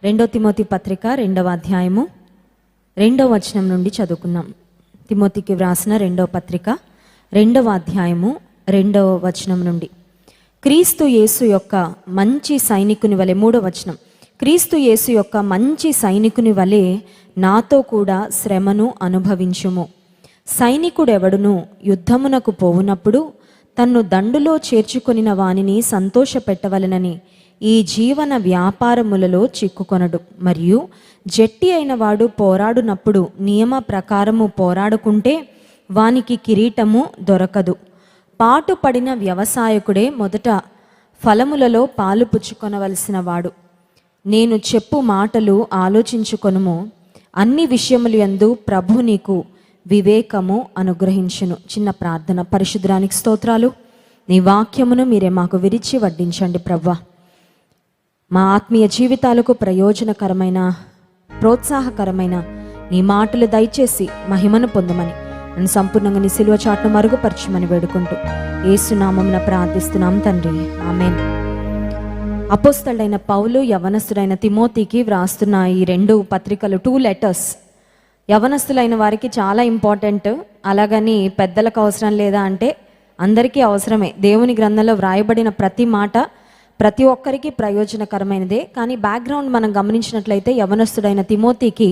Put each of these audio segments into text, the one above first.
రెండో తిమోతి పత్రిక 2వ అధ్యాయము 2వ వచనం నుండి చదువుకున్నాం. తిమోతికి వ్రాసిన 2వ పత్రిక 2వ అధ్యాయము 2వ వచనం నుండి. క్రీస్తు యేసు యొక్క మంచి సైనికుని వలె, 3వ వచనం, క్రీస్తు యేసు యొక్క మంచి సైనికుని వలె నాతో కూడా శ్రమను అనుభవించుము. సైనికుడెవడును యుద్ధమునకు పోవునప్పుడు తన్ను దండులో చేర్చుకొనిన వానిని సంతోషపెట్టవలెనని ఈ జీవన వ్యాపారములలో చిక్కుకొనడు. మరియు జట్టి అయిన వాడు పోరాడునప్పుడు నియమ ప్రకారము పోరాడుకుంటే వానికి కిరీటము దొరకదు. పాటుపడిన వ్యవసాయకుడే మొదట ఫలములలో పాలు పుచ్చుకొనవలసిన వాడు. నేను చెప్పు మాటలు ఆలోచించుకొనుము. అన్ని విషయములు యందు ప్రభు నీకు వివేకము అనుగ్రహించును. చిన్న ప్రార్థన. పరిశుద్ధానికి స్తోత్రాలు. నీ వాక్యమును మీరే మాకు విరిచి వడ్డించండి ప్రభువా. మా ఆత్మీయ జీవితాలకు ప్రయోజనకరమైన, ప్రోత్సాహకరమైన నీ మాటలు దయచేసి మహిమను పొందమని, నన్ను సంపూర్ణంగా నీ సిలువ చాటును మరుగుపరచమని వేడుకుంటూ యేసునామమున ప్రార్థిస్తున్నాం తండ్రి, ఆమేన్. అపోస్తలుడైన పౌలు యవనస్తుడైన తిమోతికి వ్రాస్తున్న ఈ 2 పత్రికలు, 2 లెటర్స్ యవనస్తులైన వారికి చాలా ఇంపార్టెంట్. అలాగని పెద్దలకు అవసరం లేదా అంటే అందరికీ అవసరమే. దేవుని గ్రంథంలో వ్రాయబడిన ప్రతి మాట ప్రతి ఒక్కరికి ప్రయోజనకరమైనదే. కానీ బ్యాక్గ్రౌండ్ మనం గమనించినట్లయితే యవనస్తుడైన తిమోతికి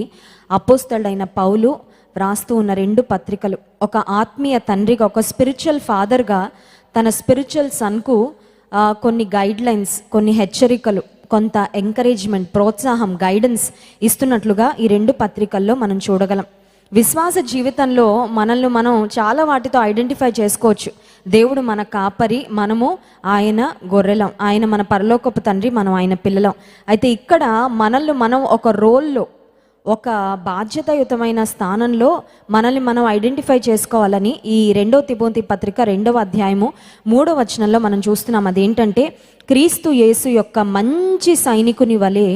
అపోస్తలుడైన పౌలు వ్రాస్తూ ఉన్న 2 పత్రికలు, ఒక ఆత్మీయ తండ్రిగా, ఒక స్పిరిచువల్ ఫాదర్గా తన స్పిరిచువల్ సన్కు కొన్ని గైడ్ లైన్స్, కొన్ని హెచ్చరికలు, కొంత ఎంకరేజ్మెంట్, ప్రోత్సాహం, గైడెన్స్ ఇస్తున్నట్లుగా ఈ 2 పత్రికల్లో మనం చూడగలం. విశ్వాస జీవితంలో మనల్ని మనం చాలా వాటితో ఐడెంటిఫై చేసుకోవచ్చు. దేవుడు మన కాపరి, మనము ఆయన గొర్రెలం, ఆయన మన పరలోకపు తండ్రి, మనం ఆయన పిల్లలం. అయితే ఇక్కడ మనల్ని మనం ఒక రోల్లో, ఒక బాధ్యతాయుతమైన స్థానంలో మనల్ని మనం ఐడెంటిఫై చేసుకోవాలని ఈ 2వ తిమోతి పత్రిక 2వ అధ్యాయము 3వ వచనంలో మనం చూస్తున్నాం. అదేంటంటే, క్రీస్తు యేసు యొక్క మంచి సైనికుని వలె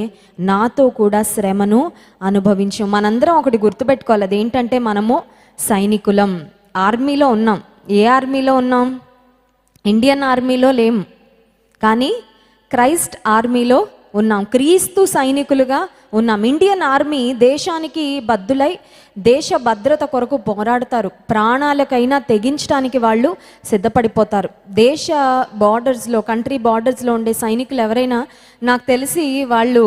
నాతో కూడా శ్రమను అనుభవించు. మనందరం ఒకటి గుర్తుపెట్టుకోవాలి. అదేంటంటే, మనము సైనికులం, ఆర్మీలో ఉన్నాం. ఏ ఆర్మీలో ఉన్నాం? ఇండియన్ ఆర్మీలో లేం, కానీ క్రైస్ట్ ఆర్మీలో ఉన్నాం. క్రీస్తు సైనికులుగా ఉన్నాం. ఇండియన్ ఆర్మీ దేశానికి బద్దులై దేశ భద్రత కొరకు పోరాడతారు. ప్రాణాలకైనా తెగించడానికి వాళ్ళు సిద్ధపడిపోతారు. దేశ బార్డర్స్లో, కంట్రీ బార్డర్స్లో ఉండే సైనికులు ఎవరైనా నాకు తెలిసి వాళ్ళు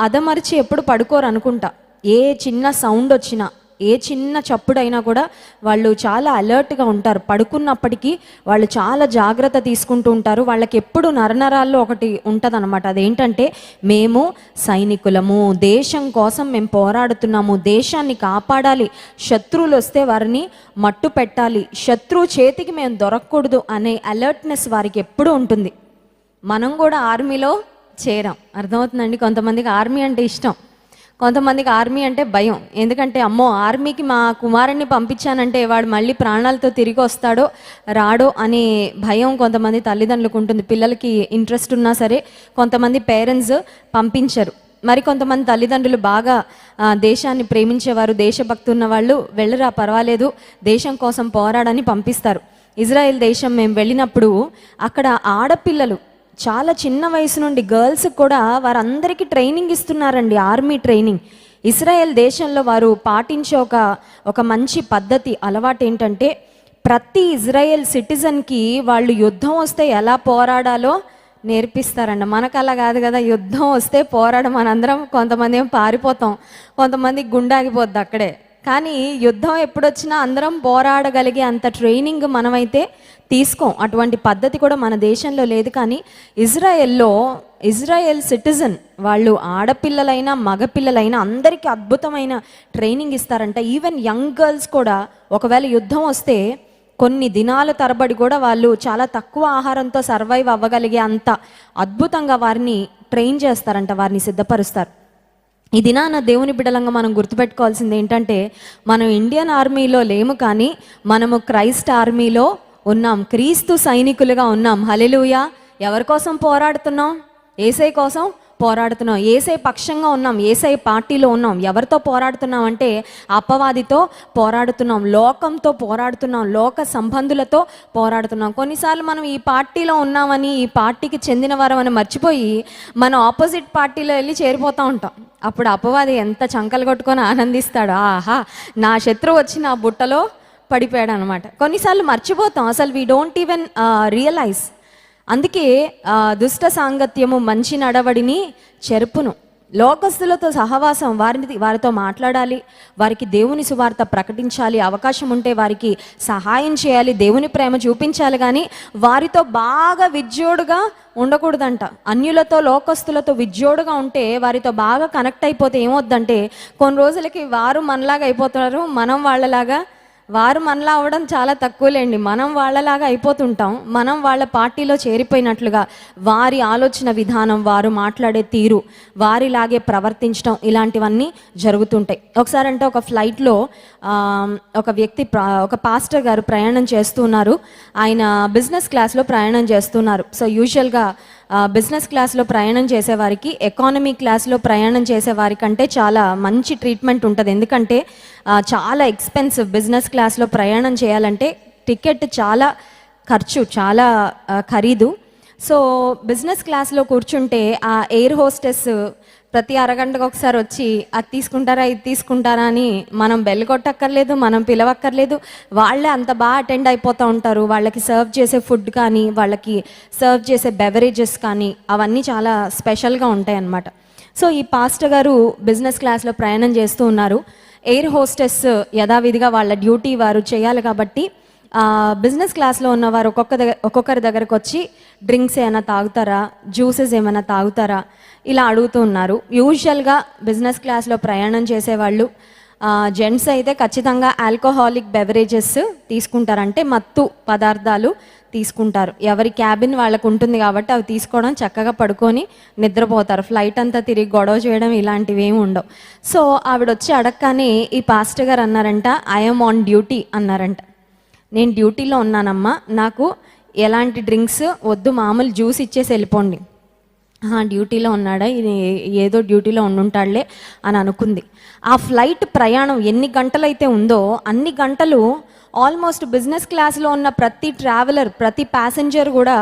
అదమరిచి ఎప్పుడు పడుకోరు అనుకుంటా. ఏ చిన్న సౌండ్ వచ్చినా, ఏ చిన్న చప్పుడైనా కూడా వాళ్ళు చాలా అలర్ట్గా ఉంటారు. పడుకున్నప్పటికీ వాళ్ళు చాలా జాగ్రత్త తీసుకుంటూ ఉంటారు. వాళ్ళకి ఎప్పుడు నరనరాల్లో ఒకటి ఉంటుంది అనమాట. అదేంటంటే, మేము సైనికులము, దేశం కోసం మేము పోరాడుతున్నాము, దేశాన్ని కాపాడాలి, శత్రువులు వస్తే వారిని మట్టు పెట్టాలి, శత్రువు చేతికి మేము దొరకకూడదు అనే అలర్ట్నెస్ వారికి ఎప్పుడూ ఉంటుంది. మనం కూడా ఆర్మీలో చేరాం. అర్థమవుతుందండి? కొంతమందికి ఆర్మీ అంటే ఇష్టం, కొంతమందికి ఆర్మీ అంటే భయం. ఎందుకంటే, అమ్మో, ఆర్మీకి మా కుమారుణ్ణి పంపించానంటే వాడు మళ్ళీ ప్రాణాలతో తిరిగి వస్తాడో రాడో అనే భయం కొంతమంది తల్లిదండ్రులకు ఉంటుంది. పిల్లలకి ఇంట్రెస్ట్ ఉన్నా సరే కొంతమంది పేరెంట్స్ పంపించరు. మరి కొంతమంది తల్లిదండ్రులు బాగా దేశాన్ని ప్రేమించేవారు, దేశభక్తి ఉన్న వాళ్ళు, వెళ్ళరా పర్వాలేదు, దేశం కోసం పోరాడని పంపిస్తారు. ఇజ్రాయెల్ దేశం మేము వెళ్ళినప్పుడు అక్కడ ఆడపిల్లలు చాలా చిన్న వయసు నుండి గర్ల్స్ కూడా వారందరికీ ట్రైనింగ్ ఇస్తున్నారండి, ఆర్మీ ట్రైనింగ్. ఇజ్రాయెల్ దేశంలో వారు పాటించే ఒక మంచి పద్ధతి, అలవాటు ఏంటంటే, ప్రతి ఇజ్రాయెల్ సిటిజన్కి వాళ్ళు యుద్ధం వస్తే ఎలా పోరాడాలో నేర్పిస్తారండి. మనకు అలా కాదు కదా, యుద్ధం వస్తే పోరాడం మనందరం, కొంతమంది ఏమో పారిపోతాం, కొంతమంది గుండాగిపోద్ది అక్కడే. కానీ యుద్ధం ఎప్పుడొచ్చినా అందరం పోరాడగలిగే అంత ట్రైనింగ్ మనమైతే తీసుకోం. అటువంటి పద్ధతి కూడా మన దేశంలో లేదు. కానీ ఇజ్రాయెల్ సిటిజన్ వాళ్ళు, ఆడపిల్లలైనా మగపిల్లలైనా అందరికీ అద్భుతమైన ట్రైనింగ్ ఇస్తారంట. ఈవెన్ యంగ్ గర్ల్స్ కూడా ఒకవేళ యుద్ధం వస్తే కొన్ని దినాల తరబడి కూడా వాళ్ళు చాలా తక్కువ ఆహారంతో సర్వైవ్ అవ్వగలిగే అంత అద్భుతంగా వారిని ట్రైన్ చేస్తారంట, వారిని సిద్ధపరుస్తారు. ఈ దినాన దేవుని బిడ్డలంగా మనం గుర్తుపెట్టుకోవాల్సింది ఏంటంటే, మనం ఇండియన్ ఆర్మీలో లేము, కానీ మనము క్రైస్ట్ ఆర్మీలో ఉన్నాం, క్రీస్తు సైనికులుగా ఉన్నాం. హల్లెలూయా. ఎవరి కోసం పోరాడుతున్నాం? యేసయ్య కోసం పోరాడుతున్నాం, ఏసై పక్షంగా ఉన్నాం, ఏసై పార్టీలో ఉన్నాం. ఎవరితో పోరాడుతున్నాం అంటే అపవాదితో పోరాడుతున్నాం, లోకంతో పోరాడుతున్నాం, లోక సంబంధులతో పోరాడుతున్నాం. కొన్నిసార్లు మనం ఈ పార్టీలో ఉన్నామని, ఈ పార్టీకి చెందిన వారమని మర్చిపోయి మనం ఆపోజిట్ పార్టీలో వెళ్ళి చేరిపోతూ ఉంటాం. అప్పుడు అపవాది ఎంత చంకలు కొట్టుకొని ఆనందిస్తాడు, ఆహా నా శత్రువు వచ్చి నా బుట్టలో పడిపోయాడు అనమాట. కొన్నిసార్లు మర్చిపోతాం, అసలు వీ డోంట్ ఈవెన్ రియలైజ్. అందుకే దుష్ట సాంగత్యము మంచి నడవడిని చెరుపును. లోకస్తులతో సహవాసం, వారితో మాట్లాడాలి, వారికి దేవుని సువార్త ప్రకటించాలి, అవకాశం ఉంటే వారికి సహాయం చేయాలి, దేవుని ప్రేమ చూపించాలి. కానీ వారితో బాగా విజ్జోడుగా ఉండకూడదంట. అన్యులతో, లోకస్తులతో విజ్జోడుగా ఉంటే, వారితో బాగా కనెక్ట్ అయిపోతే ఏమవుద్దంటే కొన్ని రోజులకి వారు మనలాగా అయిపోతున్నారు, వారు మనలా అవ్వడం చాలా తక్కువలేండి. మనం వాళ్ళలాగా అయిపోతుంటాం. మనం వాళ్ళ పార్టీలో చేరిపోయినట్లుగా వారి ఆలోచన విధానం, వారు మాట్లాడే తీరు, వారిలాగే ప్రవర్తించడం, ఇలాంటివన్నీ జరుగుతుంటాయి. ఒకసారి అంటే ఒక ఫ్లైట్లో ఒక వ్యక్తి, ఒక పాస్టర్ గారు ప్రయాణం చేస్తున్నారు. ఆయన బిజినెస్ క్లాస్లో ప్రయాణం చేస్తున్నారు. సో యూజువల్గా బిజినెస్ క్లాస్లో ప్రయాణం చేసేవారికి ఎకానమీ క్లాస్లో ప్రయాణం చేసేవారికంటే చాలా మంచి ట్రీట్మెంట్ ఉంటుంది. ఎందుకంటే చాలా ఎక్స్పెన్సివ్. బిజినెస్ క్లాస్లో ప్రయాణం చేయాలంటే టికెట్ చాలా ఖర్చు, చాలా ఖరీదు. సో బిజినెస్ క్లాస్లో కూర్చుంటే ఆ ఎయిర్ హోస్టెస్ ప్రతి అరగంటకు ఒకసారి వచ్చి అది తీసుకుంటారా, ఇది తీసుకుంటారా అని మనం బెల్ కొట్టక్కర్లేదు, మనం పిలవక్కర్లేదు, వాళ్ళే అంత బాగా అటెండ్ అయిపోతూ ఉంటారు. వాళ్ళకి సర్వ్ చేసే ఫుడ్ కానీ, వాళ్ళకి సర్వ్ చేసే బెవరేజెస్ కానీ అవన్నీ చాలా స్పెషల్గా ఉంటాయి అన్నమాట. సో ఈ పాస్టర్ గారు బిజినెస్ క్లాస్లో ప్రయాణం చేస్తూ ఉన్నారు. ఎయిర్ హోస్టెస్ యథావిధిగా వాళ్ళ డ్యూటీ వారు చేయాలి కాబట్టి బిజినెస్ క్లాస్లో ఉన్నవారు ఒక్కొక్కరి దగ్గరకు వచ్చి డ్రింక్స్ ఏమైనా తాగుతారా, జ్యూసెస్ ఏమైనా తాగుతారా ఇలా అడుగుతూ ఉన్నారు. యూజువల్గా బిజినెస్ క్లాస్లో ప్రయాణం చేసేవాళ్ళు జెంట్స్ అయితే ఖచ్చితంగా ఆల్కహాలిక్ బెవరేజెస్ తీసుకుంటారంటే మత్తు పదార్థాలు తీసుకుంటారు. ఎవరి క్యాబిన్ వాళ్ళకు ఉంటుంది కాబట్టి అవి తీసుకోవడం, చక్కగా పడుకొని నిద్రపోతారు. ఫ్లైట్ అంతా తిరిగి గొడవ చేయడం ఇలాంటివి ఏమి ఉండవు. సో ఆవిడ వచ్చి అడగగానే ఈ పాస్టర్ గారు అన్నారంట, ఐఎమ్ ఆన్ డ్యూటీ అన్నారంట. నేను డ్యూటీలో ఉన్నానమ్మా, నాకు ఎలాంటి డ్రింక్స్ వద్దు, మామూలు జ్యూస్ ఇచ్చేసి వెళ్ళిపోండి. డ్యూటీలో ఉన్నాడా, ఏదో డ్యూటీలో ఉండుంటాడులే అని అనుకుంది. ఆ ఫ్లైట్ ప్రయాణం ఎన్ని గంటలైతే ఉందో అన్ని గంటలు ఆల్మోస్ట్ బిజినెస్ క్లాస్లో ఉన్న ప్రతి ట్రావెలర్, ప్రతి ప్యాసింజర్ కూడా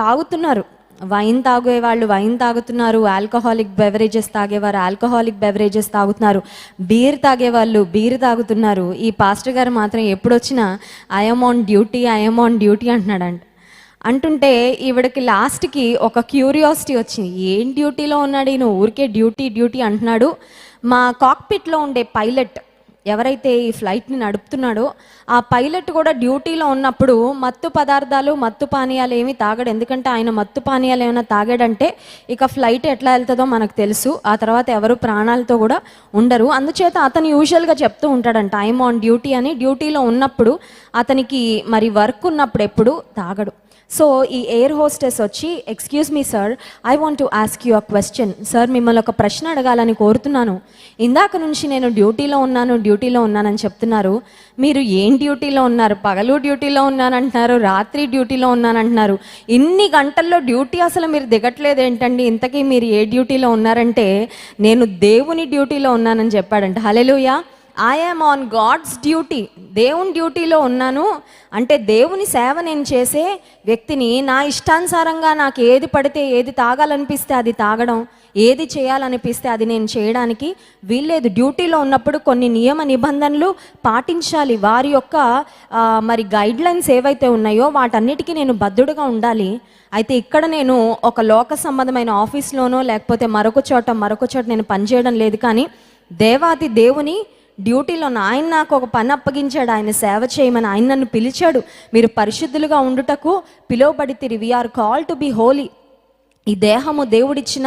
తాగుతున్నారు. వైన్ తాగేవాళ్ళు వైన్ తాగుతున్నారు, ఆల్కహాలిక్ బెవరేజెస్ తాగేవారు ఆల్కహాలిక్ బెవరేజెస్ తాగుతున్నారు, బీర్ తాగేవాళ్ళు బీర్ తాగుతున్నారు. ఈ పాస్టర్ గారు మాత్రం ఎప్పుడొచ్చినా ఐఎమ్ ఆన్ డ్యూటీ అంటున్నాడంట. అంటుంటే ఈవిడకి లాస్ట్కి ఒక క్యూరియాసిటీ వచ్చింది, ఏం డ్యూటీలో ఉన్నాడు ఈయన, ఊరికే డ్యూటీ అంటున్నాడు. మా కాక్పిట్లో ఉండే పైలట్, ఎవరైతే ఈ ఫ్లైట్ని నడుపుతున్నాడో ఆ పైలట్ కూడా డ్యూటీలో ఉన్నప్పుడు మత్తు పదార్థాలు, మత్తు పానీయాలు ఏమీ తాగడు. ఎందుకంటే ఆయన మత్తు పానీయాలు ఏమైనా తాగాడంటే ఇక ఫ్లైట్ ఎట్లా వెళ్తుందో మనకు తెలుసు, ఆ తర్వాత ఎవరు ప్రాణాలతో కూడా ఉండరు. అందుచేత అతను యూజువల్గా చెప్తూ ఉంటాడంట ఐఎమ్ ఆన్ డ్యూటీ అని. డ్యూటీలో ఉన్నప్పుడు అతనికి మరి వర్క్ ఉన్నప్పుడు ఎప్పుడు తాగడు. సో ఈ ఎయిర్ హోస్టెస్ వచ్చి, excuse me sir, I want to ask you a question. Sir మిమ్మల్ని ఒక ప్రశ్న అడగాలని కోరుతున్నాను. ఇందాక నుంచి నేను డ్యూటీలో ఉన్నానని చెప్తున్నారు. మీరు ఏం డ్యూటీలో ఉన్నారు? పగలు డ్యూటీలో ఉన్నానంటున్నారు, రాత్రి డ్యూటీలో ఉన్నానంటున్నారు. ఇన్ని గంటల్లో డ్యూటీ అసలు మీరు దిగట్లేదు ఏంటండి? ఇంతకీ మీరు ఏ డ్యూటీలో ఉన్నారంటే నేను దేవుని డ్యూటీలో ఉన్నానని చెప్పాడంట. Hallelujah. I'm on God's duty. దేవుని డ్యూటీలో ఉన్నాను అంటే దేవుని సేవ నేను చేసే వ్యక్తిని. నా ఇష్టానుసారంగా నాకు ఏది పడితే, ఏది తాగాలనిపిస్తే అది తాగడం, ఏది చేయాలనిపిస్తే అది నేను చేయడానికి వీల్లేదు. డ్యూటీలో ఉన్నప్పుడు కొన్ని నియమ నిబంధనలు పాటించాలి. వారి యొక్క మరి గైడ్లైన్స్ ఏవైతే ఉన్నాయో వాటన్నిటికీ నేను బద్ధుడుగా ఉండాలి. అయితే ఇక్కడ నేను ఒక లోక సంబంధమైన ఆఫీస్లోనో లేకపోతే మరొక చోట నేను పనిచేయడం లేదు. కానీ దేవాది దేవుని డ్యూటీలో ఆయన నాకు ఒక పని అప్పగించాడు, ఆయన సేవ చేయమని ఆయన నన్ను పిలిచాడు. మీరు పరిశుద్ధులుగా ఉండుటకు పిలువబడితిరి. We are call to be holy. ఈ దేహము దేవుడిచ్చిన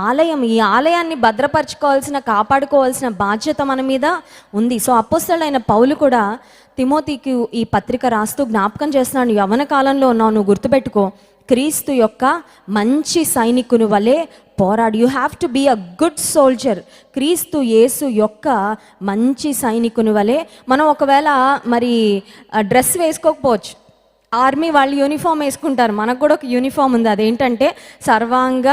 ఆలయం. ఈ ఆలయాన్ని భద్రపరచుకోవాల్సిన, కాపాడుకోవాల్సిన బాధ్యత మన మీద ఉంది. సో అపోస్తలుడైన పౌలు కూడా తిమోతికి ఈ పత్రిక రాస్తూ జ్ఞాపకం చేస్తున్నాడు, యవ్వన కాలంలో ఉన్నావు, నువ్వు గుర్తుపెట్టుకో, క్రీస్తు యొక్క మంచి సైనికుని వలె పోరాడు. You have to be a good soldier. Kristu Yesu యొక్క మంచి సైనికుని వలె. మనం ఒకవేళ మరి డ్రెస్ వేసుకోకపోవచ్చు, ఆర్మీ వాళ్ళు యూనిఫామ్ వేసుకుంటారు, మనకు కూడా ఒక యూనిఫామ్ ఉంది. అదేంటంటే సర్వాంగ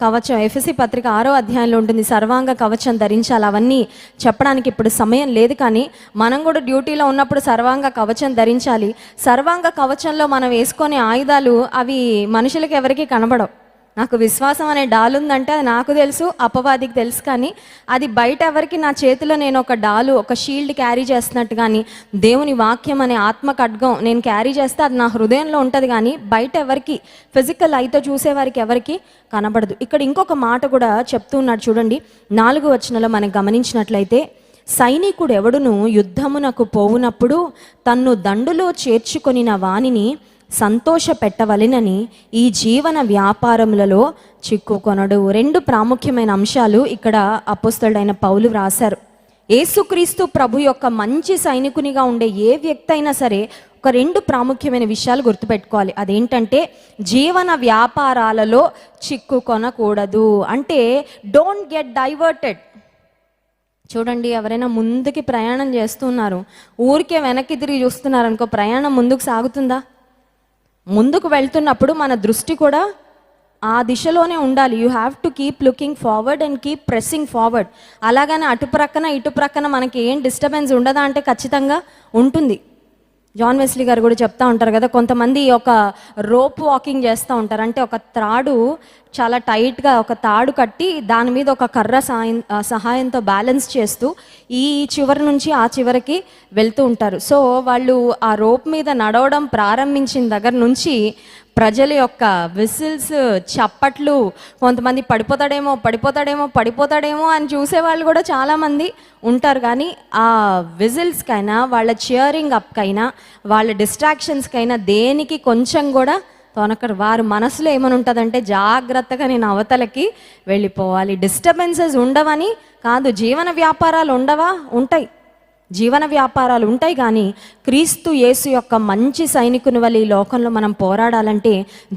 కవచం, ఎఫెసీ పత్రిక 6వ అధ్యాయంలో ఉంటుంది, సర్వాంగ కవచం ధరించాలి. అవన్నీ చెప్పడానికి ఇప్పుడు సమయం లేదు, కానీ మనం కూడా డ్యూటీలో ఉన్నప్పుడు సర్వాంగ కవచం ధరించాలి. సర్వాంగ కవచంలో మనం వేసుకునే ఆయుధాలు అవి మనుషులకు ఎవరికీ కనబడవు. నాకు విశ్వాసం అనే డాలు ఉందంటే అది నాకు తెలుసు, అపవాదికి తెలుసు, కానీ అది బయట ఎవరికి, నా చేతిలో నేను ఒక డాలు, ఒక షీల్డ్ క్యారీ చేస్తున్నట్టు, కానీ దేవుని వాక్యం అనే ఆత్మ ఖడ్గం నేను క్యారీ చేస్తే అది నా హృదయంలో ఉంటుంది, కానీ బయట ఎవరికి, ఫిజికల్ అయితే చూసేవారికి ఎవరికి కనబడదు. ఇక్కడ ఇంకొక మాట కూడా చెప్తూ ఉన్నాడు చూడండి, 4వ వచనంలో మనం గమనించినట్లయితే, సైనికుడు ఎవడును యుద్ధమునకు పోవునప్పుడు తన్ను దండులో చేర్చుకొనిన వానిని సంతోష పెట్టవలెనని ఈ జీవన వ్యాపారములలో చిక్కుకొనడు. 2 ప్రాముఖ్యమైన అంశాలు ఇక్కడ అపోస్తలుడైన పౌలు వ్రాశారు. యేసుక్రీస్తు ప్రభు యొక్క మంచి సైనికునిగా ఉండే ఏ వ్యక్తి అయినా సరే ఒక 2 ప్రాముఖ్యమైన విషయాలు గుర్తుపెట్టుకోవాలి. అదేంటంటే జీవన వ్యాపారాలలో చిక్కుకొనకూడదు. అంటే డోంట్ గెట్ డైవర్టెడ్. చూడండి, ఎవరైనా ముందుకి ప్రయాణం చేస్తున్నారు, ఊరికే వెనక్కి తిరిగి చూస్తున్నారు అనుకో, ప్రయాణం ముందుకు సాగుతుందా? ముందుకు వెళ్తున్నప్పుడు మన దృష్టి కూడా ఆ దిశలోనే ఉండాలి. You have to keep looking forward and keep pressing forward. అలాగనే అటు ప్రక్కన ఇటు ప్రక్కన మనకి ఏం డిస్టర్బెన్స్ ఉండదా అంటే ఖచ్చితంగా ఉంటుంది. జాన్ వెస్లీ గారు కూడా చెప్తా ఉంటారు కదా, కొంతమంది ఒక రోప్ వాకింగ్ చేస్తూ ఉంటారు. అంటే ఒక త్రాడు చాలా టైట్గా ఒక తాడు కట్టి దాని మీద ఒక కర్ర సహాయంతో బ్యాలెన్స్ చేస్తూ ఈ చివరి నుంచి ఆ చివరికి వెళ్తూ ఉంటారు. సో వాళ్ళు ఆ రోప్ మీద నడవడం ప్రారంభించిన దగ్గర నుంచి ప్రజల యొక్క విసిల్స్, చప్పట్లు, కొంతమంది పడిపోతాడేమో అని చూసేవాళ్ళు కూడా చాలామంది ఉంటారు. కానీ ఆ విజిల్స్కైనా, వాళ్ళ చియరింగ్ అప్కైనా, వాళ్ళ డిస్ట్రాక్షన్స్కైనా దేనికి కొంచెం కూడా తొనకరు. వారి మనసులో ఏమని ఉంటుందంటే, జాగ్రత్తగా నేను అవతలకి వెళ్ళిపోవాలి. డిస్టర్బెన్సెస్ ఉండవని కాదు, జీవన వ్యాపారాలు ఉండవా? ఉంటాయి, జీవన వ్యాపారాలు ఉంటాయి. కానీ క్రీస్తు యేసు యొక్క మంచి సైనికుని వల్ల ఈ లోకంలో మనం పోరాడాలంటే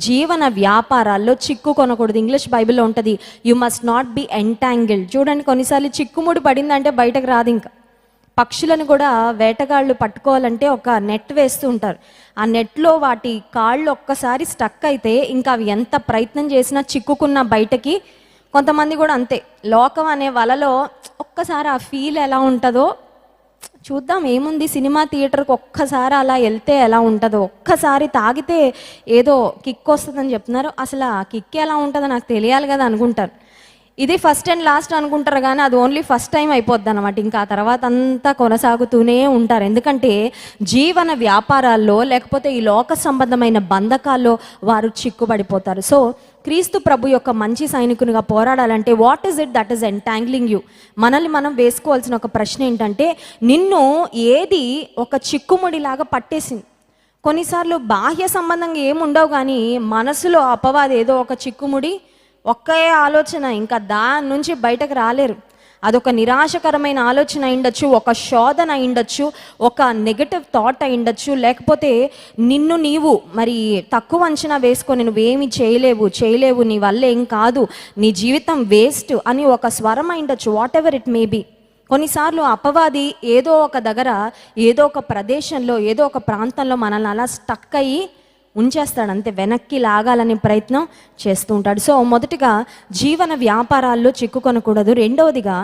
జీవన వ్యాపారాల్లో చిక్కుకొనకూడదు. ఇంగ్లీష్ బైబిల్లో ఉంటుంది, you must not be entangled. చూడండి, కొన్నిసార్లు చిక్కుముడి పడిందంటే బయటకు రాదు. ఇంకా పక్షులను కూడా వేటగాళ్ళు పట్టుకోవాలంటే ఒక నెట్ వేస్తూ ఉంటారు. ఆ నెట్లో వాటి కాళ్ళు ఒక్కసారి స్టక్ అయితే ఇంకా అవి ఎంత ప్రయత్నం చేసినా చిక్కుకున్న బయటకి. కొంతమంది కూడా అంతే, లోకం అనే వలలో ఒక్కసారి ఆ ఫీల్ ఎలా ఉంటుందో చూద్దాం, ఏముంది, సినిమా థియేటర్కి ఒక్కసారి అలా వెళ్తే ఎలా ఉంటుందో, ఒక్కసారి తాగితే ఏదో కిక్ వస్తుందని చెప్తున్నారు. అసలు ఆ కిక్ ఎలా ఉంటుందో నాకు తెలియాలి కదా అనుకుంటారు. ఇది ఫస్ట్ అండ్ లాస్ట్ అనుకుంటారు, కానీ అది ఓన్లీ ఫస్ట్ టైం అయిపోద్ది అనమాట. ఇంకా ఆ తర్వాత అంతా కొనసాగుతూనే ఉంటారు. ఎందుకంటే జీవన వ్యాపారాల్లో లేకపోతే ఈ లోక సంబంధమైన బంధకాల్లో వారు చిక్కుబడిపోతారు. సో క్రీస్తు ప్రభు యొక్క మంచి సైనికునిగా పోరాడాలంటే what is it that is entangling you? మనల్ని మనం వేసుకోవాల్సిన ఒక ప్రశ్న ఏంటంటే, నిన్ను ఏది ఒక చిక్కుముడిలాగా పట్టేసింది? కొన్నిసార్లు బాహ్య సంబంధంగా ఏముండవు, కానీ మనసులో అపవాది ఏదో ఒక చిక్కుముడి, ఒక్కే ఆలోచన, ఇంకా దాని నుంచి బయటకు రాలేరు. అదొక నిరాశకరమైన ఆలోచన అయిండొచ్చు, ఒక శోధన అయిండొచ్చు, ఒక నెగటివ్ థాట్ అయిండొచ్చు, లేకపోతే నిన్ను నీవు మరి తక్కువ అంచనా వేసుకొని నువ్వేమి చేయలేవు, నీ వల్ల ఏం కాదు, నీ జీవితం వేస్ట్ అని ఒక స్వరం అయిండొచ్చు. Whatever it may be. కొన్నిసార్లు అపవాది ఏదో ఒక దగ్గర, ఏదో ఒక ప్రదేశంలో, ఏదో ఒక ప్రాంతంలో మనల్ని అలా స్టక్ అయ్యి ఉంచేస్తాడు, అంతే, వెనక్కి లాగాలనే ప్రయత్నం చేస్తూ ఉంటాడు. సో మొదటిగా జీవన వ్యాపారాల్లో చిక్కుకొనకూడదు. రెండవదిగా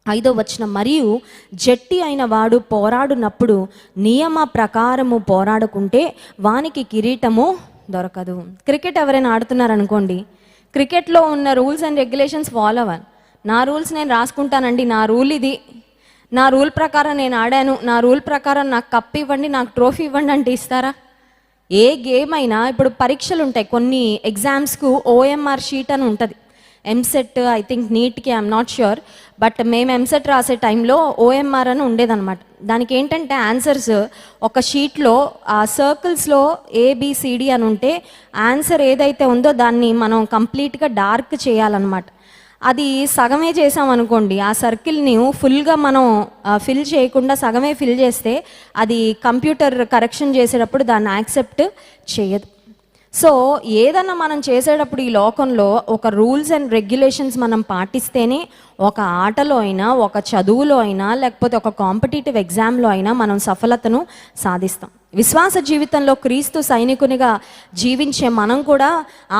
5వ వచనం, మరియు జట్టి అయిన వాడు పోరాడునప్పుడు నియమ ప్రకారము పోరాడుకుంటే వానికి కిరీటము దొరకదు. క్రికెట్ ఎవరైనా ఆడుతున్నారనుకోండి, క్రికెట్లో ఉన్న రూల్స్ అండ్ రెగ్యులేషన్స్ ఫాలో అవ్వాలి. నా రూల్స్ నేను రాసుకుంటానండి, నా రూల్ ఇది, నా రూల్ ప్రకారం నేను ఆడాను, నా రూల్ ప్రకారం నాకు కప్ ఇవ్వండి, నాకు ట్రోఫీ ఇవ్వండి అంటే ఇస్తారా? ఏ గేమ్ అయినా ఇప్పుడు పరీక్షలు ఉంటాయి, కొన్ని ఎగ్జామ్స్కు OMR షీట్ అని ఉంటుంది. ఎంసెట్, ఐ థింక్ నీట్కి, ఐఎమ్ నాట్ ష్యూర్, బట్ మేము ఎంసెట్ రాసే టైంలో OMR అని ఉండేదన్నమాట. దానికి ఏంటంటే ఆన్సర్స్ ఒక షీట్లో ఆ సర్కిల్స్లో ABCD అని ఉంటే ఆన్సర్ ఏదైతే ఉందో దాన్ని మనం కంప్లీట్గా డార్క్ చేయాలన్నమాట. అది సగమే చేసామనుకోండి, ఆ సర్కిల్ని ఫుల్గా మనం ఫిల్ చేయకుండా సగమే ఫిల్ చేస్తే అది కంప్యూటర్ కరెక్షన్ చేసేటప్పుడు దాన్ని యాక్సెప్ట్ చేయదు. సో ఏదన్నా మనం చేసేటప్పుడు ఈ లోకంలో ఒక రూల్స్ అండ్ రెగ్యులేషన్స్ మనం పాటిస్తేనే ఒక ఆటలో అయినా, ఒక చదువులో అయినా, లేకపోతే ఒక కాంపిటేటివ్ ఎగ్జామ్లో అయినా మనం సఫలతను సాధిస్తాం. విశ్వాస జీవితంలో క్రీస్తు సైనికునిగా జీవించే మనం కూడా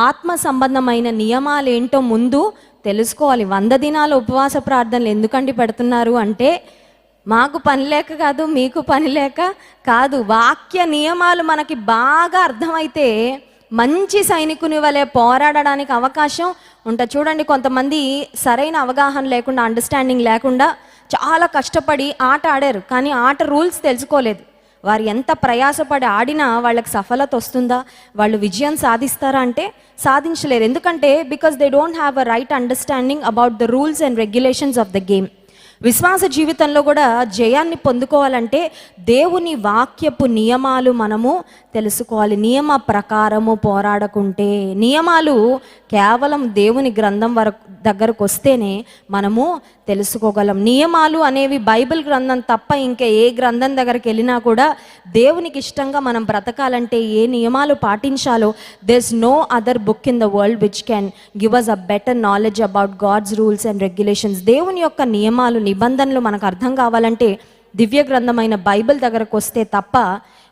ఆత్మ సంబంధమైన నియమాలు ఏంటో ముందు తెలుసుకోవాలి. 100 దినాల ఉపవాస ప్రార్థనలు ఎందుకండి పెడుతున్నారు అంటే, మాకు పని లేక కాదు, మీకు పని లేక కాదు. వాక్య నియమాలు మనకి బాగా అర్థమైతే మంచి సైనికుని వలె పోరాడడానికి అవకాశం ఉంటుంది. చూడండి, కొంతమంది సరైన అవగాహన లేకుండా, అండర్స్టాండింగ్ లేకుండా చాలా కష్టపడి ఆట ఆడారు, కానీ ఆట రూల్స్ తెలుసుకోలేదు. వారు ఎంత ప్రయాసపడి ఆడినా వాళ్ళకి సఫలత వస్తుందా, వాళ్ళు విజయం సాధిస్తారా అంటే సాధించలేరు. ఎందుకంటే because they don't have a right understanding about the rules and regulations of the game. విశ్వాస జీవితంలో కూడా జయాన్ని పొందుకోవాలంటే దేవుని వాక్యపు నియమాలు మనము తెలుసుకోవాలి. నియమ ప్రకారము పోరాడకుంటే, నియమాలు కేవలం దేవుని గ్రంథం దగ్గరకు వస్తేనే మనము తెలుసుకోగలం. నియమాలు అనేవి బైబిల్ గ్రంథం తప్ప ఇంకా ఏ గ్రంథం దగ్గరికి వెళ్ళినా కూడా దేవునికి ఇష్టంగా మనం బ్రతకాలంటే ఏ నియమాలు పాటించాలో there's no other book in the world which can give us a better knowledge about God's rules and regulations. దేవుని యొక్క నియమాలు, నిబంధనలు మనకు అర్థం కావాలంటే దివ్య గ్రంథమైన బైబిల్ దగ్గరకు వస్తే తప్ప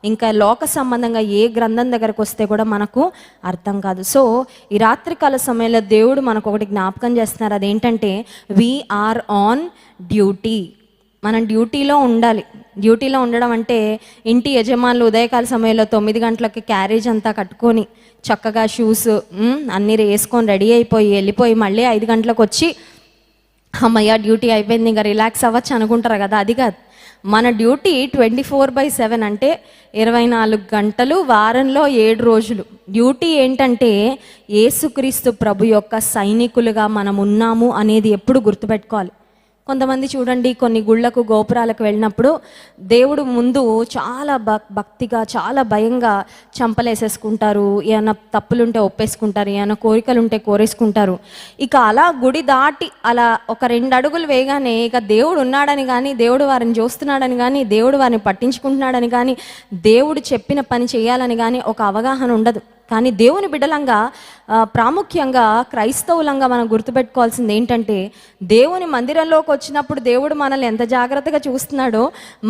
ఇంకా లోక సంబంధంగా ఏ గ్రంథం దగ్గరకు వస్తే కూడా మనకు అర్థం కాదు. సో ఈ రాత్రికాల సమయంలో దేవుడు మనకు ఒకటి జ్ఞాపకం చేస్తున్నారు. అదేంటంటే వీఆర్ ఆన్ డ్యూటీ. మనం డ్యూటీలో ఉండాలి. డ్యూటీలో ఉండడం అంటే ఇంటి యజమానులు ఉదయకాల సమయంలో 9 గంటలకి క్యారేజ్ అంతా కట్టుకొని చక్కగా షూస్ అన్నీ వేసుకొని రెడీ అయిపోయి వెళ్ళిపోయి మళ్ళీ 5 గంటలకు వచ్చి అమ్మయ్య డ్యూటీ అయిపోయింది ఇంకా రిలాక్స్ అవ్వచ్చు అనుకుంటారు కదా. అది కాదు, మన డ్యూటీ 24/7 అంటే 24 గంటలు, వారంలో 7 రోజులు. డ్యూటీ ఏంటంటే యేసుక్రీస్తు ప్రభు యొక్క సైనికులుగా మనం ఉన్నాము అనేది ఎప్పుడు గుర్తుపెట్టుకోవాలి. కొంతమంది చూడండి, కొన్ని గుళ్ళకు గోపురాలకు వెళ్ళినప్పుడు దేవుడు ముందు చాలా భక్తిగా, చాలా భయంగా చంపలేసేసుకుంటారు. ఏమైనా తప్పులుంటే ఒప్పేసుకుంటారు, ఏమైనా కోరికలుంటే కోరేసుకుంటారు. ఇక అలా గుడి దాటి అలా ఒక 2 అడుగులు వేయగానే ఇక దేవుడు ఉన్నాడని కానీ, దేవుడు వారిని చూస్తున్నాడని కానీ, దేవుడు వారిని పట్టించుకుంటున్నాడని కానీ, దేవుడు చెప్పిన పని చేయాలని కానీ ఒక అవగాహన ఉండదు. కానీ దేవుని బిడ్డలంగా, ప్రాముఖ్యంగా క్రైస్తవులంగా మనం గుర్తుపెట్టుకోవాల్సింది ఏంటంటే, దేవుని మందిరంలోకి వచ్చినప్పుడు దేవుడు మనల్ని ఎంత జాగ్రత్తగా చూస్తున్నాడో,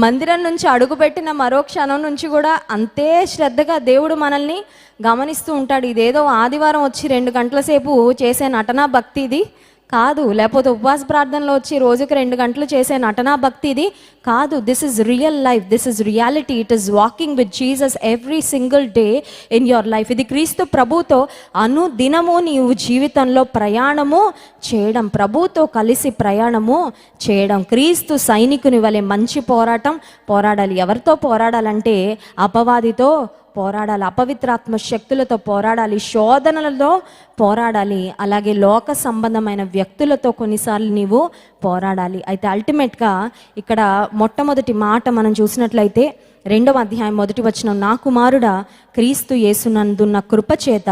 మందిరం నుంచి అడుగుపెట్టిన మరో క్షణం నుంచి కూడా అంతే శ్రద్ధగా దేవుడు మనల్ని గమనిస్తూ ఉంటాడు. ఇదేదో ఆదివారం వచ్చి 2 గంటల సేపు చేసే నటనా భక్తి ఇది కాదు, లేకపోతే ఉపవాస ప్రార్థనలో వచ్చి రోజుకి 2 గంటలు చేసే నటనా భక్తి ఇది కాదు. This is real life, this is reality. It is walking with Jesus every single day in your life. ఇది క్రీస్తు ప్రభుతో అనుదినము నీవు జీవితంలో ప్రయాణము చేయడం, ప్రభుతో కలిసి ప్రయాణము చేయడం. క్రీస్తు సైనికుని వలె మంచి పోరాటం పోరాడాలి. ఎవరితో పోరాడాలంటే అపవాదితో పోరాడాలి, అపవిత్రాత్మ శక్తులతో పోరాడాలి, శోధనలతో పోరాడాలి, అలాగే లోక సంబంధమైన వ్యక్తులతో కొన్నిసార్లు నీవు పోరాడాలి. అయితే అల్టిమేట్గా ఇక్కడ మొట్టమొదటి మాట మనం చూసినట్లయితే 2వ అధ్యాయం 1వ వచనం, నా కుమారుడా క్రీస్తు యేసునందున్న కృపచేత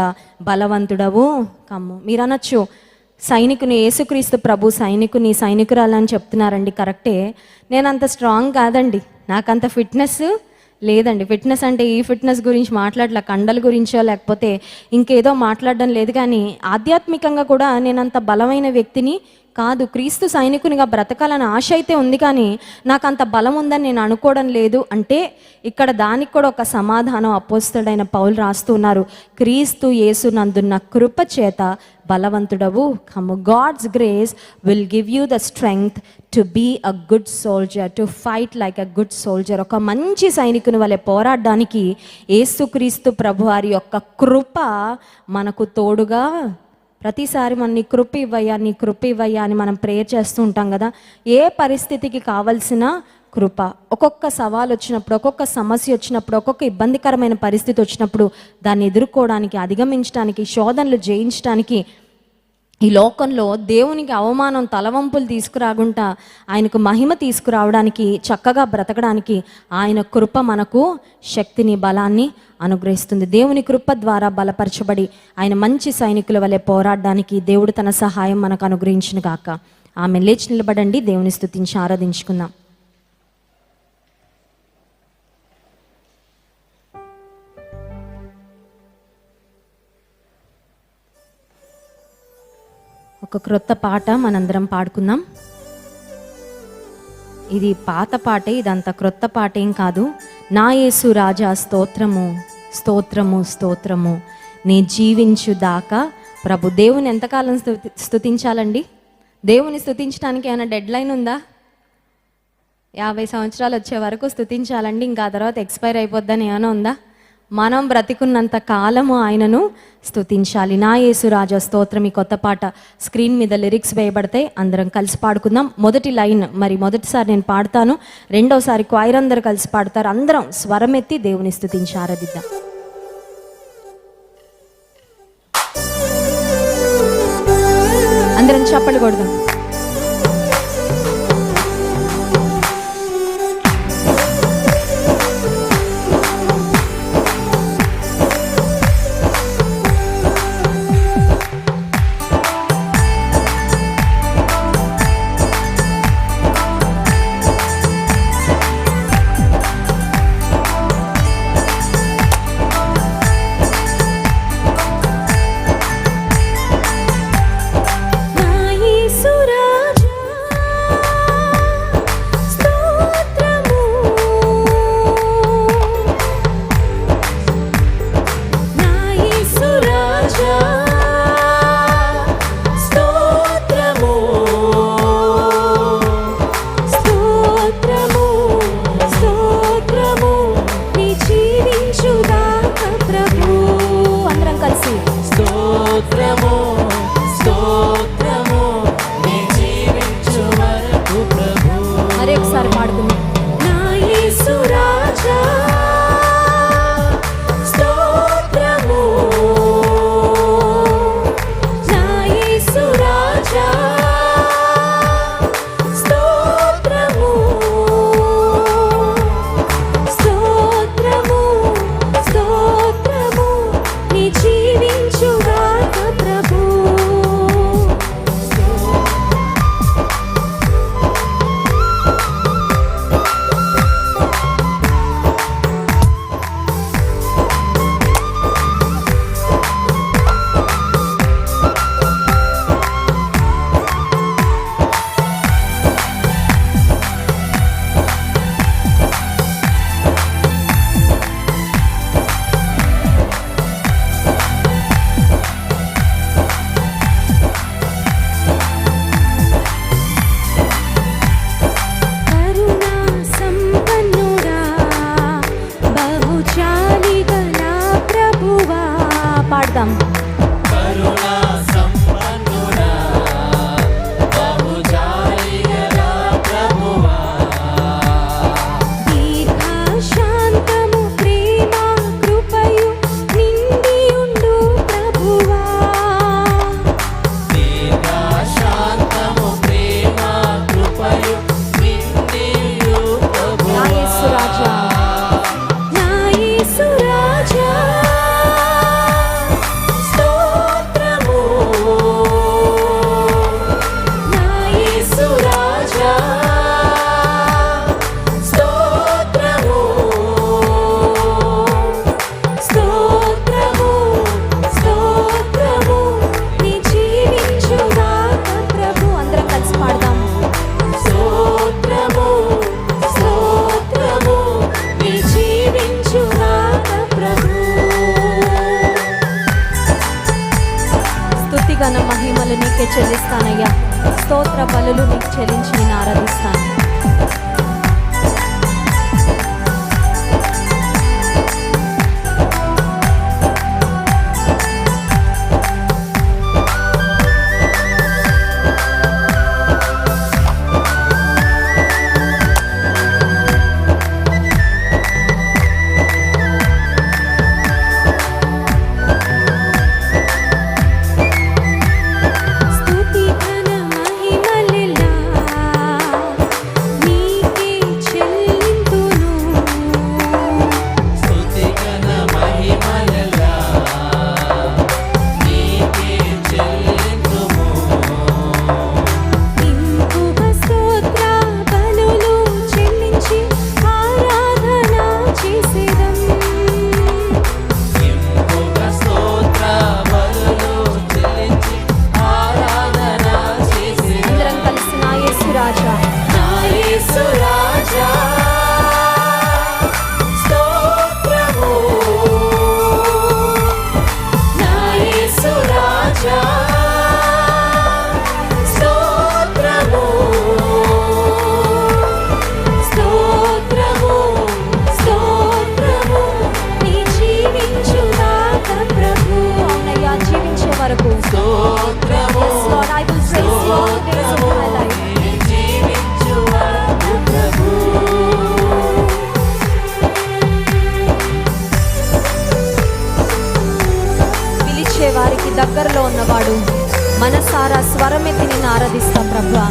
బలవంతుడవు కమ్ము. మీరు అనొచ్చు, సైనికుని యేసుక్రీస్తు ప్రభు సైనికుని సైనికురాలని చెప్తున్నారండి, కరెక్టే. నేను అంత స్ట్రాంగ్ కాదండి, నాకంత ఫిట్నెస్ లేదండి. ఫిట్నెస్ అంటే ఈ ఫిట్నెస్ గురించి మాట్లాడలే, కండల గురించో లేకపోతే ఇంకేదో మాట్లాడడం లేదు. కానీ ఆధ్యాత్మికంగా కూడా నేను అంత బలమైన వ్యక్తిని కాదు. క్రీస్తు సైనికునిగా బ్రతకాలని ఆశ అయితే ఉంది, కానీ నాకు అంత బలం ఉందని నేను అనుకోవడం లేదు. అంటే ఇక్కడ దానికి కూడా ఒక సమాధానం అపోస్తలుడైన పౌలు రాస్తున్నారు. క్రీస్తు యేసునందున్న కృప చేత బలవంతుడవు కమ్ము. God's grace will give you the strength to be a good soldier, to fight like a good soldier. ఒక మంచి సైనికుని వలె పోరాడడానికి యేసుక్రీస్తు ప్రభు వారి యొక్క కృప మనకు తోడుగా. ప్రతిసారి మనం నీ కృప ఇవ్వయ్యా, నీ కృప ఇవ్వయ్యా అని మనం ప్రేయర్ చేస్తూ ఉంటాం కదా. ఏ పరిస్థితికి కావలసిన కృప, ఒక్కొక్క సవాల్ వచ్చినప్పుడు, ఒక్కొక్క సమస్య వచ్చినప్పుడు, ఒక్కొక్క ఇబ్బందికరమైన పరిస్థితి వచ్చినప్పుడు దాన్ని ఎదుర్కోవడానికి, అధిగమించడానికి, శోధనలు జయించడానికి, ఈ లోకంలో దేవునికి అవమానం, తలవంపులు తీసుకురాకుండా ఆయనకు మహిమ తీసుకురావడానికి, చక్కగా బ్రతకడానికి ఆయన కృప మనకు శక్తిని, బలాన్ని అనుగ్రహిస్తుంది. దేవుని కృప ద్వారా బలపరచబడి ఆయన మంచి సైనికుల వలె పోరాడడానికి దేవుడు తన సహాయం మనకు అనుగ్రహించును గాక. ఆమె లేచి నిలబడండి, దేవుని స్తుతించి ఆరాధించుకుందాం. ఒక క్రొత్త పాట మనందరం పాడుకుందాం. ఇది పాత పాటే, ఇదంతా క్రొత్త పాట ఏం కాదు. నా యేసు రాజా స్తోత్రము స్తోత్రము స్తోత్రము, నీ జీవించు దాకా ప్రభు. దేవుని ఎంతకాలం స్తుతించాలండి? దేవుని స్తుతించడానికి ఏమైనా డెడ్ లైన్ ఉందా? 50 సంవత్సరాలు వచ్చే వరకు స్తుతించాలండి, ఇంకా ఆ తర్వాత ఎక్స్పైర్ అయిపోద్దని ఏమైనా ఉందా? మనం బ్రతికున్నంత కాలము ఆయనను స్తుతించాలి. నా యేసు రాజా స్తోత్రం. ఈ కొత్త పాట స్క్రీన్ మీద లిరిక్స్ వేయబడితే అందరం కలిసి పాడుకుందాం. మొదటి లైన్ మరి మొదటిసారి నేను పాడతాను, రెండోసారి క్వైర్ అందరు కలిసి పాడతారు. అందరం స్వరమెత్తి దేవుని స్తుతించి ఆరాధిద్దాం. అందరం చప్పట్లు కొడదాం. పాడదాం. ఘన మహిమలు నీకే చెల్లిస్తానయ్యా. స్తోత్ర బలులు నీకు చెల్లించి నేను ఆరాధిస్తాను. స్తుతి ఘన మహిమలెల్లా ఆరాధిస్తాం ప్రభువా.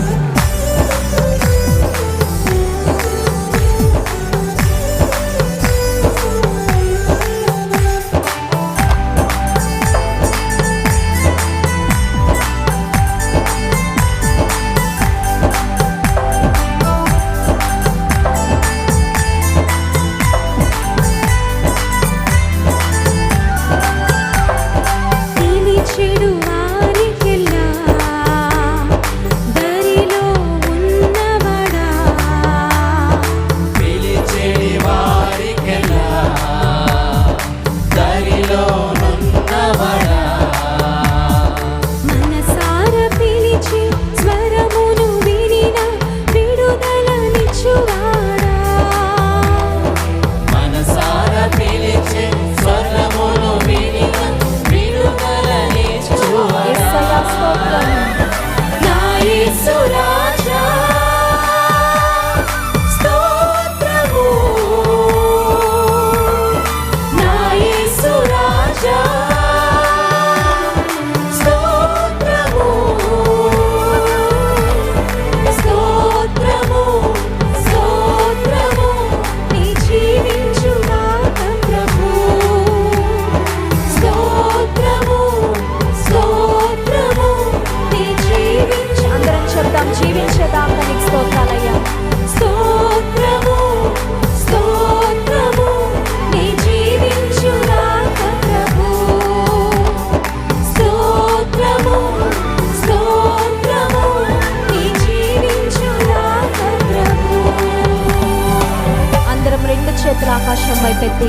ఆకాశం వైపెత్తి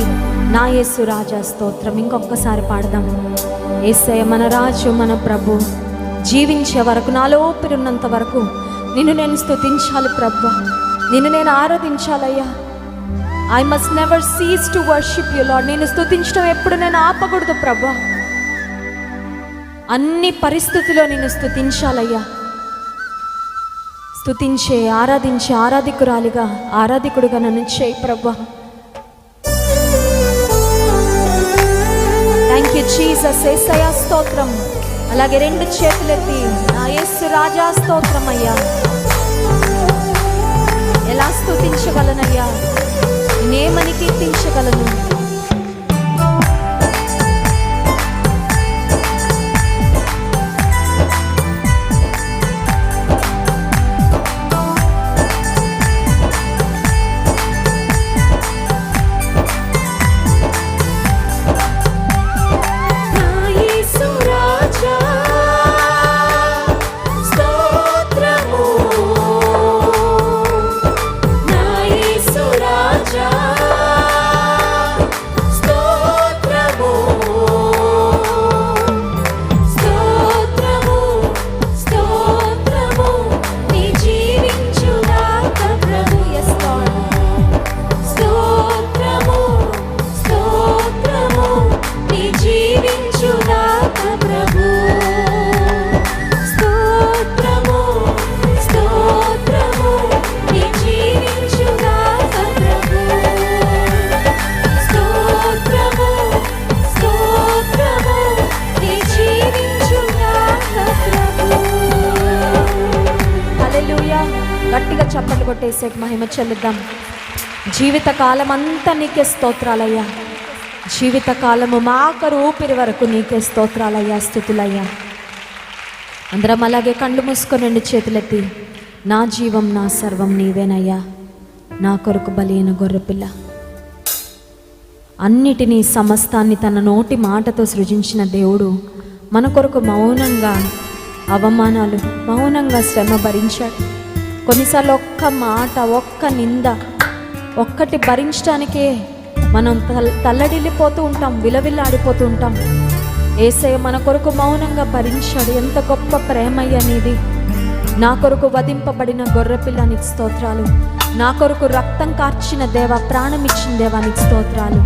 నా యేసు రాజా స్తోత్రం ఇంకొకసారి పాడదాం. యేసయ్య మన రాజు, మన ప్రభు, జీవించే వరకు, నాలో ఊపిరిన్నంత వరకు నిన్ను నేను స్తుతించాలి ప్రభు, నిన్ను నేను ఆరాధించాలయ్యా. I must never cease to worship you Lord. నేను స్తుతించడం ఎప్పుడు నేను ఆపకూడదు ప్రభు. అన్ని పరిస్థితుల్లో నిన్ను స్తుతించాలయ్యా. స్తుతించే, ఆరాధించే ఆరాధికురాలిగా, ఆరాధికుడుగా నన్ను చేయి ప్రభు. Thank you Jesus. యేసయ్య స్తోత్రం. అలాగే రెండు చేతులెత్తి నా యేసు రాజా స్తోత్రం అయ్యా. ఎలా స్తుతించగలనయ్యా, నేనేమని కీర్తించగలను? గట్టిగా చప్పట్లు కొట్టేసేకి మహిమ చెల్లిద్దాం. జీవితకాలం అంతా నీకే స్తోత్రాలయ్యా. జీవితకాలము మాకరు ఊపిరి వరకు నీకే స్తోత్రాలయ్యా, స్తుతులయ్యా. అందరం అలాగే కళ్ళు మూసుకొని రెండు చేతులెత్తి నా జీవం నా సర్వం నీవేనయ్యా, నా కొరకు బలైన గొర్రెపిల్ల. అన్నిటినీ సమస్తాన్ని తన నోటి మాటతో సృజించిన దేవుడు మన కొరకు మౌనంగా అవమానాలు, మౌనంగా శ్రమ భరించాడు. కొన్నిసార్లు ఒక్క మాట, ఒక్క నింద, ఒక్కటి భరించడానికే మనం తల్లడిల్లిపోతూ ఉంటాం, విలవిల్లాడిపోతూ ఉంటాం. యేసయ్య మన కొరకు మౌనంగా భరించాడు. ఎంత గొప్ప ప్రేమయ్య నీది. నా కొరకు వధింపబడిన గొర్రెపిల్లానికి స్తోత్రాలు. నా కొరకు రక్తం కార్చిన దేవా, ప్రాణం ఇచ్చిన దేవానికి స్తోత్రాలు.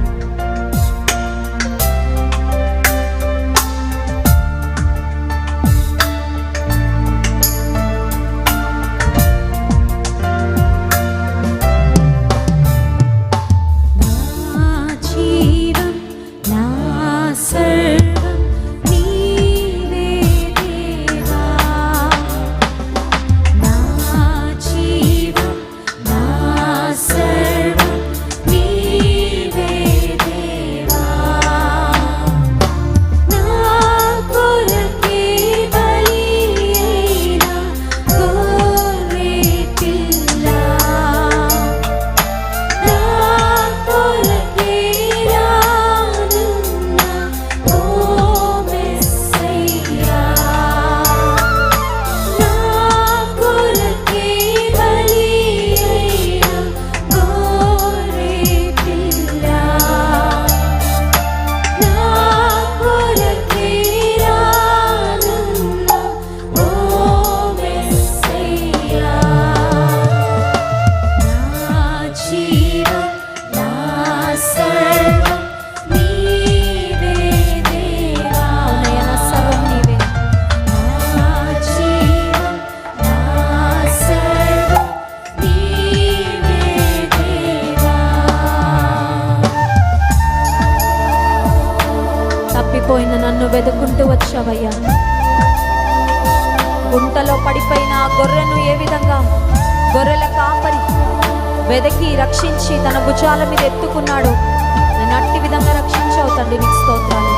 రక్షించవయ్యా. గుంటలో పడిపోయిన ఆ గొర్రెను ఏ విధంగా గొర్రెల కాపరి వెదకి రక్షించి తన భుజాల మీద ఎత్తుకున్నాడు, నన్ను అట్టి విధంగా రక్షించావు తండ్రి, నీకు స్తోత్రాలు.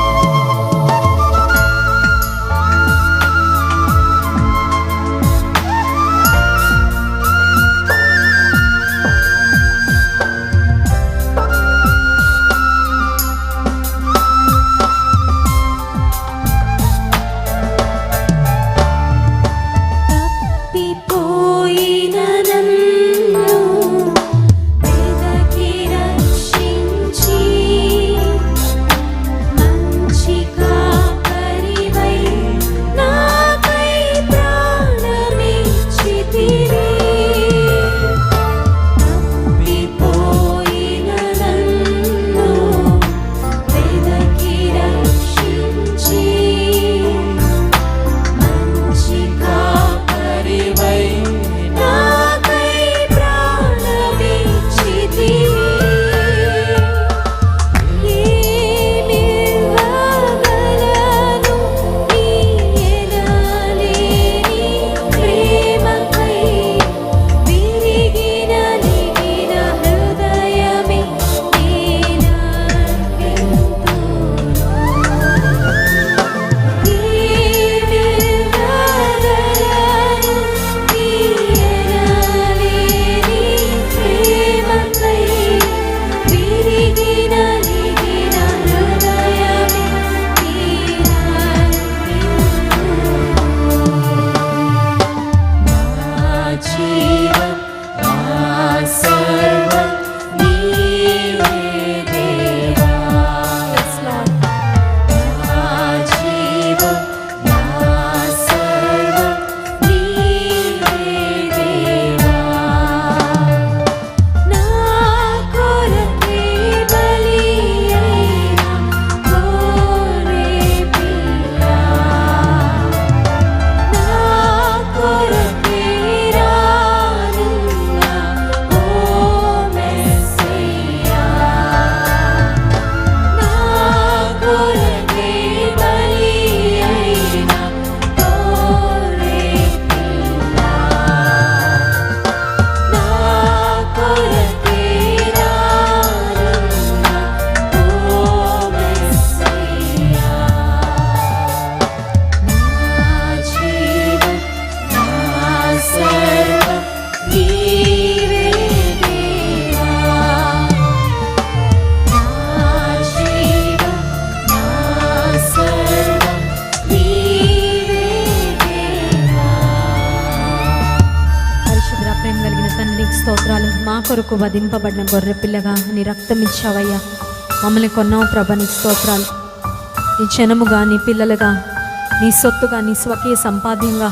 స్తోత్రాలు. మా కొరకు వధింపబడిన గొర్రె పిల్లగా నీ రక్తం ఇచ్చావయ్యా, మమ్మల్ని కొన్నావు ప్రభ, నీ స్తోత్రాలు. నీ జనముగా, నీ పిల్లలుగా, నీ సొత్తుగా, నీ స్వకీయ సంపాద్యంగా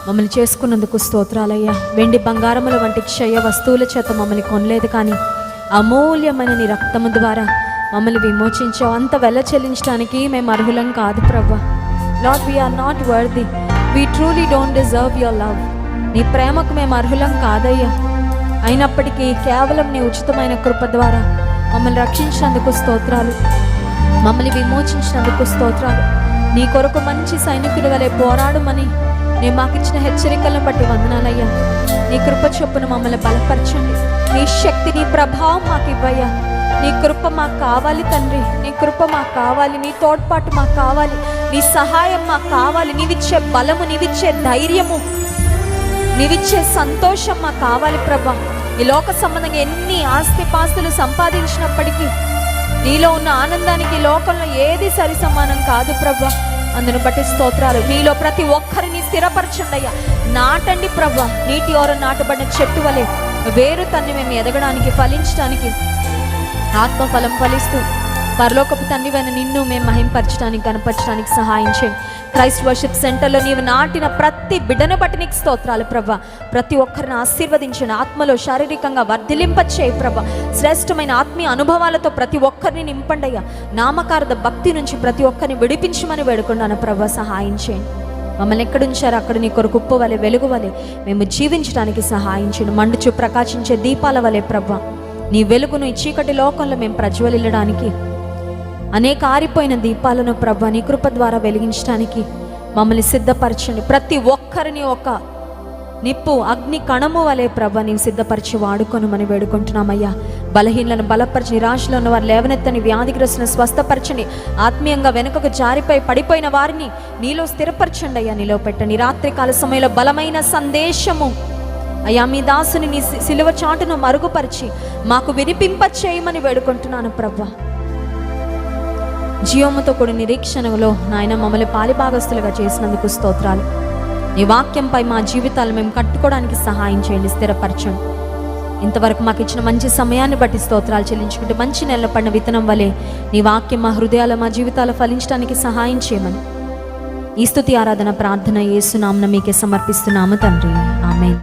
మమ్మల్ని చేసుకున్నందుకు స్తోత్రాలయ్యా. వెండి బంగారముల వంటి క్షయ వస్తువుల చేత మమ్మల్ని కొనలేదు, కానీ అమూల్యమైన నీ రక్తము ద్వారా మమ్మల్ని విమోచించావు. అంత వెల చెల్లించడానికి మేము అర్హులం కాదు ప్రభా. Lord, we are not worthy, we truly don't deserve your love. నీ ప్రేమకు మేము అర్హులం కాదయ్యా. అయినప్పటికీ కేవలం నీ ఉచితమైన కృప ద్వారా మమ్మల్ని రక్షించినందుకు స్తోత్రాలు, మమ్మల్ని విమోచించినందుకు స్తోత్రాలు. నీ కొరకు మంచి సైనికుల వలె పోరాడమని నీ మాకిచ్చిన హెచ్చరికలను బట్టి వందనాలయ్యా. నీ కృప చొప్పున మమ్మల్ని బలపరచండి. నీ శక్తి, నీ ప్రభావం మాకు ఇవ్వయ్యా. నీ కృప మాకు కావాలి తండ్రి, నీ కృప మాకు కావాలి, నీ తోడ్పాటు మాకు కావాలి, నీ సహాయం మాకు కావాలి. నీవిచ్చే బలము, నీవిచ్చే ధైర్యము, నీవిచ్చే సంతోషం మాకు కావాలి ప్రభా. ఈ లోక సంబంధంగా ఎన్ని ఆస్తిపాస్తులు సంపాదించినప్పటికీ నీలో ఉన్న ఆనందానికి లోకంలో ఏది సరి సమానం కాదు ప్రభా. అందును బట్టి స్తోత్రాలు. నీలో ప్రతి ఒక్కరిని స్థిరపరచండి అయ్యా. నాటండి ప్రభా, నీటి ఓర నాటబడిన చెట్టు వలె వేరు తన్ని మేము ఎదగడానికి, ఫలించడానికి, ఆత్మఫలం ఫలిస్తూ పరలోకపు తండ్రివైన నిన్ను మేము మహింపరచడానికి, కనపరచడానికి సహాయం చేయండి. క్రైస్ట్ వర్షిప్ సెంటర్లో నీవు నాటిన ప్రతి బిడ్డను బట్టి నీకు స్తోత్రాలు ప్రభా. ప్రతి ఒక్కరిని ఆశీర్వదించిన, ఆత్మలో శారీరకంగా వర్ధిలింపచేయి ప్రభా. శ్రేష్టమైన ఆత్మీయ అనుభవాలతో ప్రతి ఒక్కరిని నింపండి అయ్యా. నామకార్థ భక్తి నుంచి ప్రతి ఒక్కరిని విడిపించమని వేడుకున్నాను ప్రభా. సహాయం చేయండి. మమ్మల్ని ఎక్కడుంచారో అక్కడ నీ కొరకు ఉప్పు వలె, వెలుగు వలె మేము జీవించడానికి సహాయం చేయండి. మండుచు ప్రకాశించే దీపాల వలె ప్రభా, నీ వెలుగును ఈ చీకటి లోకంలో మేము ప్రజ్వలిల్లడానికి, అనేక ఆరిపోయిన దీపాలను ప్రభు నీ కృప ద్వారా వెలిగించడానికి మమ్మల్ని సిద్ధపరచండి. ప్రతి ఒక్కరిని ఒక నిప్పు అగ్ని కణము వలె ప్రభ నీవు సిద్ధపరిచి వాడుకొని మనం వేడుకుంటున్నామయ్యా. బలహీనలను బలపరిచి, నిరాశలో ఉన్న వారు లేవనెత్తని, వ్యాధిగ్రస్తులను స్వస్థపరచండి. ఆత్మీయంగా వెనుకకు జారిపోయి పడిపోయిన వారిని నీలో స్థిరపరచండి అయ్యా, నీలో పెట్టండి. రాత్రికాల సమయంలో బలమైన సందేశము అయ్యా మీ దాసుని నీ సిలువ చాటును మరుగుపరిచి మాకు వినిపింప చేయమని వేడుకుంటున్నాను ప్రభా. జీవముతో కూడి నిరీక్షణలో నాయన మమ్మల్ని పాలిభాగస్తులుగా చేసినందుకు స్తోత్రాలు. నీ వాక్యంపై మా జీవితాలు మేము కట్టుకోవడానికి సహాయం చేయండి, స్థిరపరచండి. ఇంతవరకు మాకు ఇచ్చిన మంచి సమయాన్ని బట్టి స్తోత్రాలు చెల్లించుకుంటూ మంచి నెల పడిన విత్తనం వలె నీ వాక్యం మా హృదయాల మా జీవితాలు ఫలించడానికి సహాయం చేయమని ఈ స్తుతి ఆరాధన ప్రార్థన యేసు నామమున మీకే సమర్పిస్తున్నాము తండ్రి. ఆమేన్.